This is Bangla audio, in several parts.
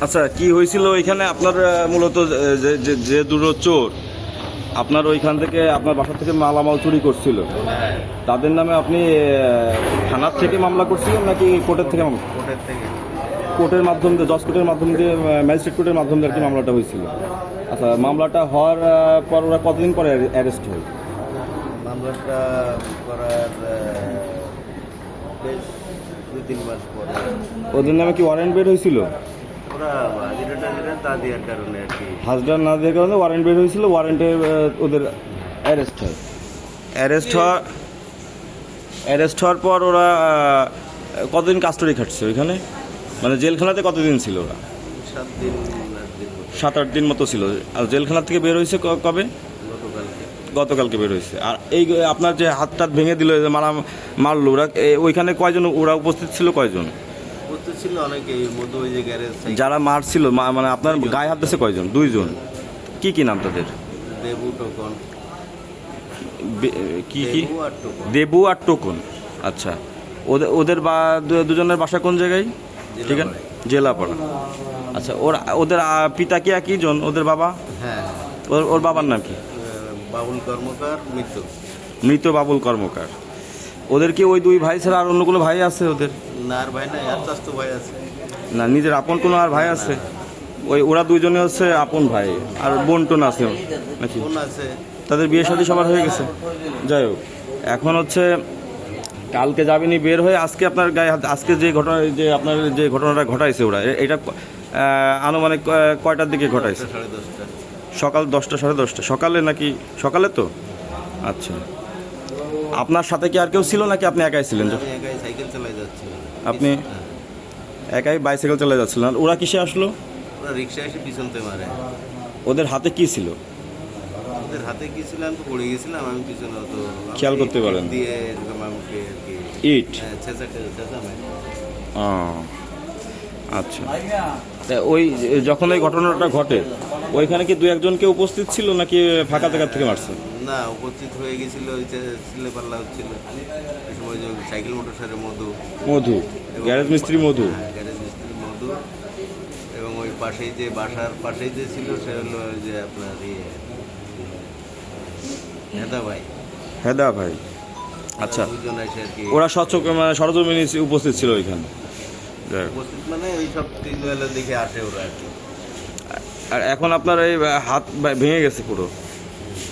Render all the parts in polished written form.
আচ্ছা, কি হয়েছিল ওইখানে আপনার মূলত যে যে যে দুটো চোর আপনার ওইখান থেকে আপনার বাসা থেকে মালামাল চুরি করছিল, তাদের নামে আপনি থানার থেকে মামলা করছিলেন নাকি কোর্টের থেকে মামলা? কোর্টের থেকে। কোর্টের মাধ্যম দিয়ে, জজ কোর্টের মাধ্যম দিয়ে, ম্যাজিস্ট্রেট কোর্টের মাধ্যম দিয়ে আর কি মামলাটা হয়েছিল। আচ্ছা, মামলাটা হওয়ার পর ওরা কতদিন পরে অ্যারেস্ট হয়? মামলাটা করার বেশ 2-3 মাস পরে ওদের নামে কি ওয়ারেন্ট বের হয়েছিল? ওরা হাজিরাটা তা দেওয়ার কারণে আর কি। হাজরা না দেওয়ার কারণে ওয়ারেন্ট বের হয়েছিল, ওয়ারেন্টে ওদের অ্যারেস্ট হয়। অ্যারেস্ট হওয়ার পর ওরা কতদিন কাস্টডি খাটছে ওইখানে, মানে জেলখানাতে কতদিন ছিল ওরা? 7 দিন 7-8 দিন মতো ছিল। আর জেলখানা থেকে বের হয়েছে কবে? গতকালকে। গতকালকে বের হয়েছে। আর এই আপনার যে হাত টাত ভেঙে দিল, মারলো ওরা, ওইখানে কয়জন ওরা উপস্থিত ছিল? কয়জন উপস্থিত ছিল? অনেকে। মধ্যে ওই যে গ্যারেজ যারা মারছিল, মানে আপনার গায়ে হাত দিয়েছে কয়জন? 2 জন। কি কি নাম তাদের? দেবু টোকন। কি কি? দেবু আর টোকন। দেবু আর টোকন। আচ্ছা, ওদের দুজনের বাসা কোন জায়গায়? ঠিক আছে, জেলাপাড়া। আচ্ছা, ওদের পিতা কি একই জন? ওদের বাবা? হ্যাঁ। ওর বাবার নাম কি? বাবুল কর্মকার, মৃত বাবুল কর্মকার। ওদের কি ওই 2 ভাই ছাড়া আর অন্য কোনো ভাই আছে ওদের? না, আর ভাই নাই, আর চাস্তো ভাই আছে। না, নিজের আপন কোনো আর ভাই আছে? ওরা 2 জনে হচ্ছে আপন ভাই। আর বোন টোন আছে নাকি? বোন আছে। তাদের বিয়ে শাদী সবার হয়ে গেছে। যাই হোক, এখন হচ্ছে কালকে যাবেনি বের হয়ে, আজকে আপনার গায়ে আজকে যে ঘটনা, যে আপনার যে ঘটনাটা ঘটাইছে ওরা, এটা আনুমানিক কয়টার দিকে ঘটাইছে? 10:30। সকাল 10টা, 10:30 সকালে নাকি? সকালে তো। আচ্ছা, আপনার সাথে কি আর কেউ ছিল নাকি আপনি একাই ছিলেন? আমি একাই সাইকেল চালাই যাচ্ছি। আপনি একাই বাইসাইকেল চালিয়ে যাচ্ছিলেন? আর ওরা কিসে আসলো? ওরা রিক্সা এসে পিছনতে মারে। ওদের হাতে কি ছিল? ওদের হাতে কি ছিল আমি তো পড়ে গেছিলাম, আমি পিছনে তো খেয়াল করতে পারেন? দিয়ে আমাকে আর কি ইট। ছেঁচা মারে। ও, আচ্ছা। তা ওই যখন এই ঘটনাটা ঘটে, ওইখানে কি 2-1 জনকে উপস্থিত ছিল নাকি ফাঁকা জায়গা থেকে মারছে? না, উপস্থিত হয়ে গেছিল, ওই যে ছিলে পাল্লা হচ্ছিল এই সময়, যে সাইকেল মোটর সারের মধু, গ্যারেজ মিস্ত্রি মধু। গ্যারেজ মিস্ত্রি মধু, এবং ওই পাশেই যে বাসার পাশেই যে ছিল সে হলো ওই যে আপনার হেদা ভাই। আচ্ছা, আচ্ছা, 2 জন এসে আর কি ওরা মানে সরজমিনে উপস্থিত ছিল ওইখানে? উপস্থিত মানে ওই সব 3 বেলা দিকে আসে ওরা আর কি। আর এখন আপনার এই হাত ভেঙে গেছে, পুরো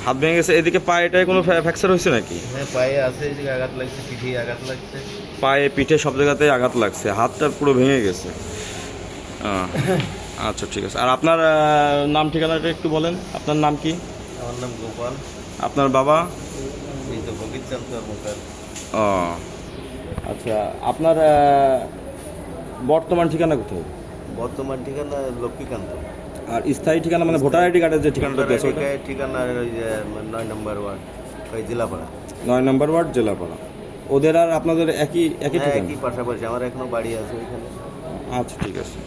হাত ভেঙে গেছে। এদিকে পায়েটায় কোনো ফ্র্যাকচার হয়েছে নাকি? হ্যাঁ, পায়ে আছে, এই যে আঘাত লাগছে, পিঠে আঘাত লাগছে। পায়ে, পিঠে সব জায়গাতেই আঘাত লাগছে, হাতটা পুরো ভেঙে গেছে। আচ্ছা, ঠিক আছে। আর আপনার নাম ঠিকানাটা একটু বলেন। আপনার নাম কি? আমার নাম গোপাল। আপনার বাবা? এই তো ফকির চাঁদ কর্মকার। ও, আচ্ছা। আপনার বর্তমান ঠিকানা কোথায়? বর্তমান ঠিকানা লক্ষ্মীকান্ত। আর স্থায়ী ঠিকানা, মানে ভোটার আইডি কার্ডের যে ঠিকানাটা দিয়েছে ওটা? ঠিকানা ওই যে 9 নম্বর ওয়ার্ড, ওই জেলাপাড়া। 9 নম্বর ওয়ার্ড, জেলাপাড়া। ওদের আর আপনাদের একই হ্যাঁ, ঠিকানা? একই পাশাপাশি। আমার এখনো বাড়ি আছে ওইখানে। আচ্ছা, ঠিক আছে।